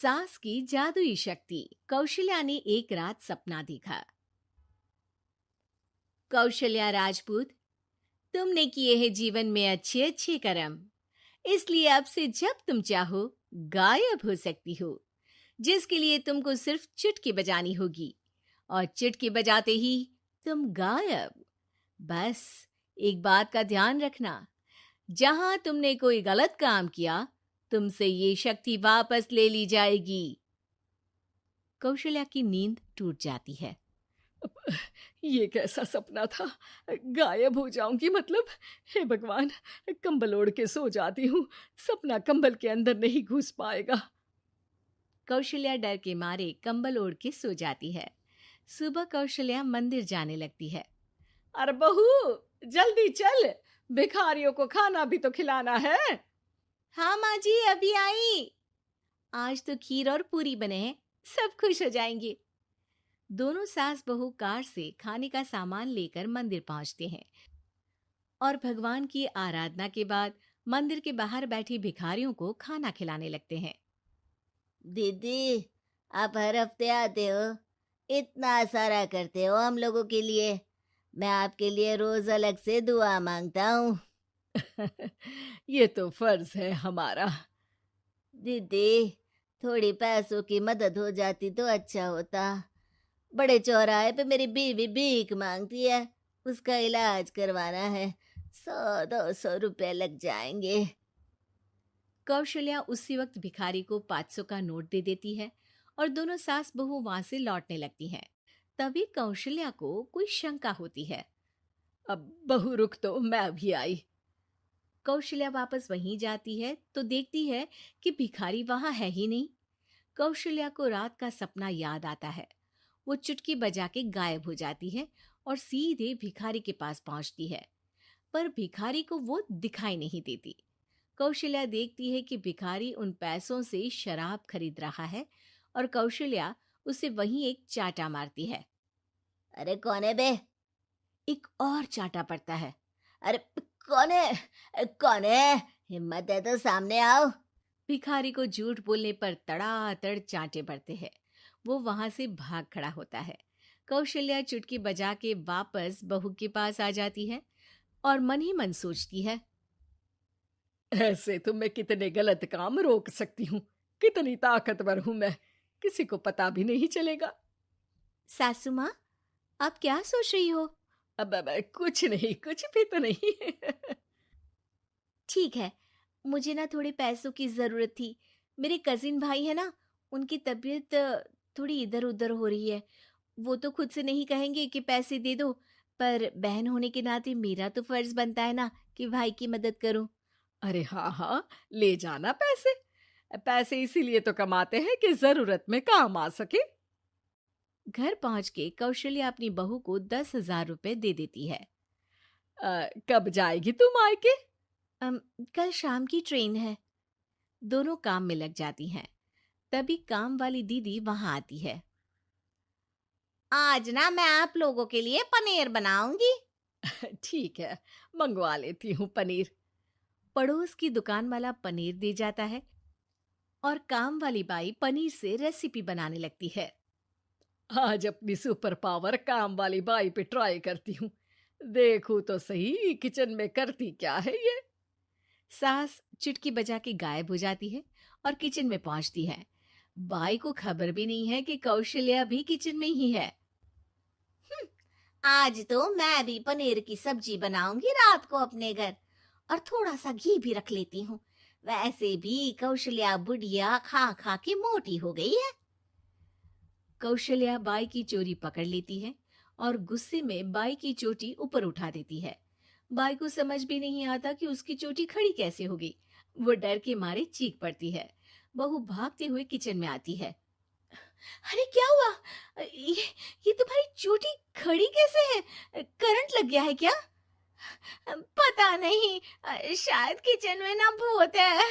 सास की जादुई शक्ति। कौशल्या ने एक रात सपना देखा। कौशल्या राजपूत, तुमने किए हैं जीवन में अच्छे अच्छे कर्म, इसलिए अब से जब तुम चाहो गायब हो सकती हो, जिसके लिए तुमको सिर्फ चुटकी बजानी होगी और चुटकी बजाते ही तुम गायब। बस एक बात का ध्यान रखना, जहां तुमने कोई गलत काम किया, तुमसे ये शक्ति वापस ले ली जाएगी। कौशल्या की नींद टूट जाती है। ये कैसा सपना था? गायब हो जाऊंगी मतलब? हे भगवान, कंबल ओढ़ के सो जाती हूँ, सपना कंबल के अंदर नहीं घुस पाएगा। कौशल्या डर के मारे कंबल ओढ़ के सो जाती है। सुबह कौशल्या मंदिर जाने लगती है। अरे बहू, जल्दी चल, भिखारियों को खाना भी तो खिलाना है। हाँ माँ जी, अभी आई। आज तो खीर और पूरी बने हैं, सब खुश हो जाएंगे। दोनों सास बहू कार से खाने का सामान लेकर मंदिर पहुंचते हैं और भगवान की आराधना के बाद मंदिर के बाहर बैठी भिखारियों को खाना खिलाने लगते हैं। दीदी, आप हर हफ्ते आते हो, इतना सारा करते हो हम लोगों के लिए। मैं आपके लिए रोज अलग से दुआ मांगता हूँ। ये तो फर्ज है हमारा। दीदी, थोड़ी पैसों की मदद हो जाती तो अच्छा होता। बड़े चौराहे पे मेरी बीवी भीख मांगती है, उसका इलाज करवाना है, 100-200 रुपए लग जाएंगे। कौशल्या उसी वक्त भिखारी को 500 का नोट दे देती है और दोनों सास बहू वहां से लौटने लगती हैं। तभी कौशल्या को कोई शंका होती है। अब बहू रुक, तो मैं अभी आई। कौशल्या वापस वहीं जाती है तो देखती है कि भिखारी वहां है ही नहीं। कौशल्या को रात का सपना याद आता है। वो चुटकी बजा के गायब हो जाती है और सीधे भिखारी के पास पहुंचती है, पर भिखारी को वो दिखाई नहीं देती। कौशल्या देखती है कि भिखारी उन पैसों से शराब खरीद रहा है और कौशल्या उसे वहीं एक चाटा मारती है। अरे कौन है बे? एक और चाटा पड़ता है। अरे कौन है? कौन है? हिम्मत है तो सामने आओ। भिखारी को झूठ बोलने पर तड़ातड़ चांटे पड़ते हैं। वो वहां से भाग खड़ा होता है। कौशल्या चुटकी बजा के वापस बहू के पास आ जाती है और मन ही मन सोचती है, ऐसे तो मैं कितने गलत काम रोक सकती हूँ, कितनी ताकतवर हूँ मैं, किसी को पता भी नहीं चलेगा। सासू माँ, आप क्या सोच रही हो? अब कुछ नहीं, कुछ भी तो नहीं। ठीक है, मुझे ना थोड़े पैसों की जरूरत थी। मेरे कजिन भाई है ना, उनकी तबीयत थोड़ी इधर उधर हो रही है। वो तो खुद से नहीं कहेंगे कि पैसे दे दो, पर बहन होने के नाते मेरा तो फर्ज बनता है ना कि भाई की मदद करूं। अरे हाँ हाँ, ले जाना पैसे। पैसे इसीलिए तो कमाते हैं कि जरूरत में काम आ सके। घर पहुंच के कौशल्या अपनी बहू को 10,000 रुपए दे देती है। कब जाएगी तुम मायके? कल शाम की ट्रेन है। दोनों काम में लग जाती हैं। तभी काम वाली दीदी वहां आती है। आज ना मैं आप लोगों के लिए पनीर बनाऊंगी। ठीक है, मंगवा लेती हूँ पनीर। पड़ोस की दुकान वाला पनीर दे जाता है और काम वाली बाई पनीर से रेसिपी बनाने लगती है। आज अपनी सुपर पावर काम वाली बाई पे ट्राई करती हूँ, देखूं तो सही किचन में करती क्या है ये। सास चुटकी बजा के गायब हो जाती है और किचन में पहुंचती है। बाई को खबर भी नहीं है कि कौशल्या भी किचन में ही है। आज तो मैं भी पनीर की सब्जी बनाऊंगी रात को अपने घर, और थोड़ा सा घी भी रख लेती हूँ। वैसे भी कौशल्या बुढ़िया खा खा के मोटी हो गई है। कौशल्या बाई की चोरी पकड़ लेती है और गुस्से में बाई की चोटी ऊपर उठा देती है। बाई को समझ भी नहीं आता कि उसकी चोटी खड़ी कैसे हो गई। वो डर के मारे चीख पड़ती है। बहू भागते हुए किचन में आती है। अरे क्या हुआ? ये तुम्हारी चोटी खड़ी कैसे है? करंट लग गया है क्या? पता नहीं, शायद किचन में ना भूत है।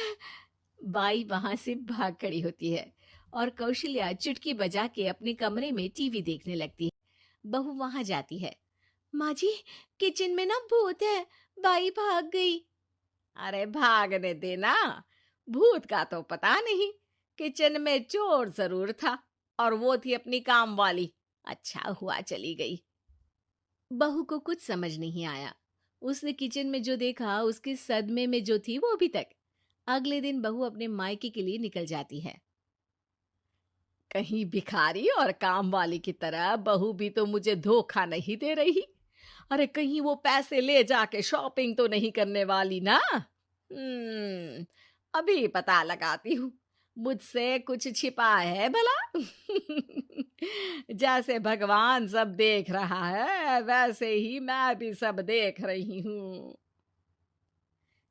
बाई वहां से भाग खड़ी होती है और कौशल्या चुटकी बजा के अपने कमरे में टीवी देखने लगती है। बहू वहां जाती है। माँ जी, किचन में ना भूत है, बाई भाग गई। अरे भागने देना, भूत का तो पता नहीं, किचन में चोर जरूर था और वो थी अपनी काम वाली। अच्छा हुआ चली गई। बहू को कुछ समझ नहीं आया। उसने किचन में जो देखा उसके सदमे में जो थी वो अभी तक। अगले दिन बहू अपने मायके के लिए निकल जाती है। कहीं भिखारी और काम वाली की तरह बहू भी तो मुझे धोखा नहीं दे रही। अरे कहीं वो पैसे ले जाके शॉपिंग तो नहीं करने वाली ना। अभी पता लगाती हूँ। मुझसे कुछ छिपा है भला। जैसे भगवान सब देख रहा है वैसे ही मैं भी सब देख रही हूँ।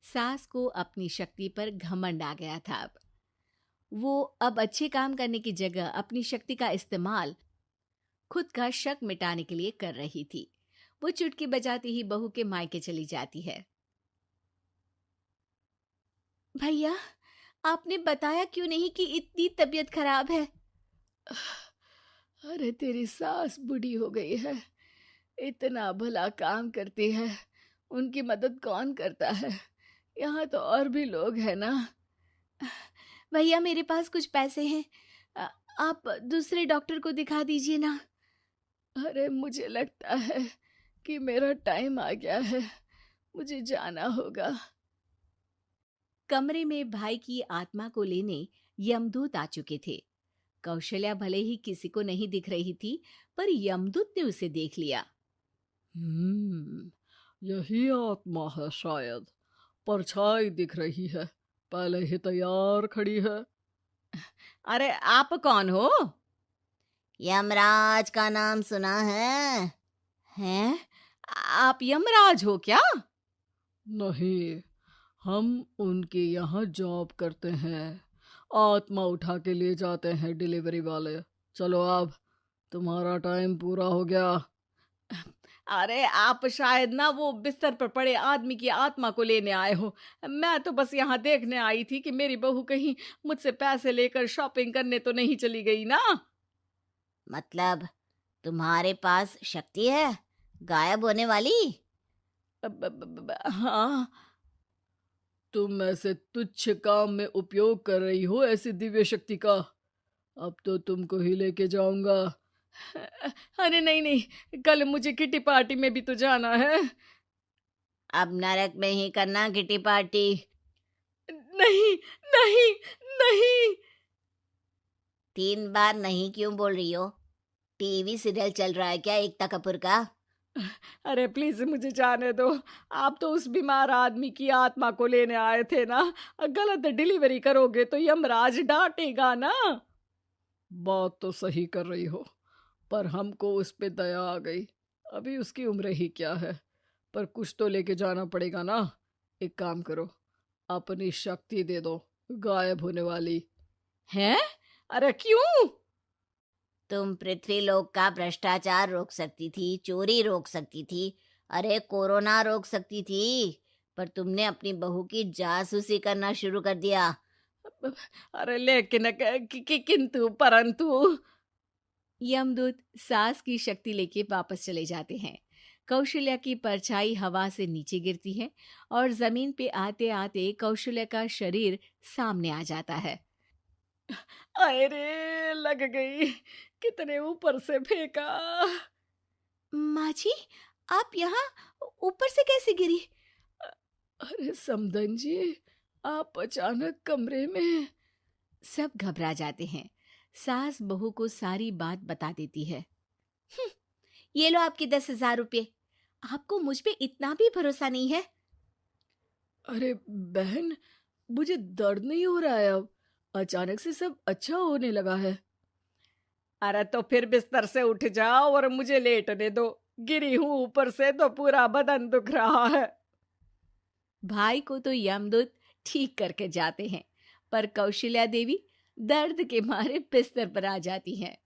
सास को अपनी शक्ति पर घमंड आ गया था। वो अब अच्छे काम करने की जगह अपनी शक्ति का इस्तेमाल खुद का शक मिटाने के लिए कर रही थी। वो चुटकी बजाती ही बहू के मायके चली जाती है। भैया, आपने बताया क्यों नहीं कि इतनी तबीयत खराब है? अरे तेरी सास बूढ़ी हो गई है, इतना भला काम करती है, उनकी मदद कौन करता है? यहाँ तो और भी लोग हैं ना। भैया, मेरे पास कुछ पैसे हैं। आप दूसरे डॉक्टर को दिखा दीजिए ना। अरे मुझे लगता है कि मेरा टाइम आ गया है, मुझे जाना होगा। कमरे में भाई की आत्मा को लेने यमदूत आ चुके थे। कौशल्या भले ही किसी को नहीं दिख रही थी, पर यमदूत ने उसे देख लिया। यही आत्मा है शायद, परछाई दिख रही है, पहले ही तैयार खड़ी है। अरे आप कौन हो? यमराज का नाम सुना है? हैं? आप यमराज हो क्या? नहीं, हम उनके यहाँ जॉब करते हैं, आत्मा उठा के ले जाते हैं डिलीवरी वाले। चलो अब तुम्हारा टाइम पूरा हो गया। अरे आप शायद ना वो बिस्तर पर पड़े आदमी की आत्मा को लेने आए हो। मैं तो बस यहाँ देखने आई थी कि मेरी बहू कहीं मुझसे पैसे लेकर शॉपिंग करने तो नहीं चली गई ना। मतलब तुम्हारे पास शक्ति है गायब होने वाली? हाँ। तुम ऐसे तुच्छ काम में उपयोग कर रही हो ऐसी दिव्य शक्ति का। अब तो तुमको ही लेके जाऊंगा। अरे नहीं नहीं, कल मुझे किटी पार्टी में भी तो जाना है। अब नरक में ही करना किटी पार्टी। नहीं नहीं नहीं। 3 बार नहीं क्यों बोल रही हो? टीवी सीरियल चल रहा है क्या एकता कपूर का? अरे प्लीज मुझे जाने दो। आप तो उस बीमार आदमी की आत्मा को लेने आए थे ना। गलत डिलीवरी करोगे तो यमराज डांटेगा ना। बात तो सही कर रही हो, पर हमको उस पे दया आ गई। अभी उसकी उम्र ही क्या है, पर कुछ तो लेके जाना पड़ेगा ना। एक काम करो, अपनी शक्ति दे दो, गायब होने वाली। हैं? अरे क्यों? तुम पृथ्वीलोक का भ्रष्टाचार रोक सकती थी, चोरी रोक सकती थी, अरे कोरोना रोक सकती थी, पर तुमने अपनी बहू की जासूसी करना शुरू कर दिया। अरे लेकिन किंतु परंतु। यमदूत सास की शक्ति लेके वापस चले जाते हैं। कौशल्या की परछाई हवा से नीचे गिरती है और जमीन पे आते आते कौशल्या का शरीर सामने आ जाता है। अरे लग गई, कितने ऊपर से फेंका। माँ जी, आप यहाँ ऊपर से कैसे गिरी? अरे समधन जी, आप अचानक कमरे में। सब घबरा जाते हैं। सास बहू को सारी बात बता देती है। ये लो आपके 10,000 रुपये। आपको मुझ पे इतना भी भरोसा नहीं है? अरे बहन, मुझे दर्द नहीं हो रहा है, अब अचानक से सब अच्छा होने लगा है। अरे तो फिर बिस्तर से उठ जाओ और मुझे लेटने दो। गिरी हूं ऊपर से तो पूरा बदन दुख रहा है। भाई को तो यमदूत ठीक करके जाते हैं, पर कौशल्या देवी दर्द के मारे बिस्तर पर आ जाती हैं।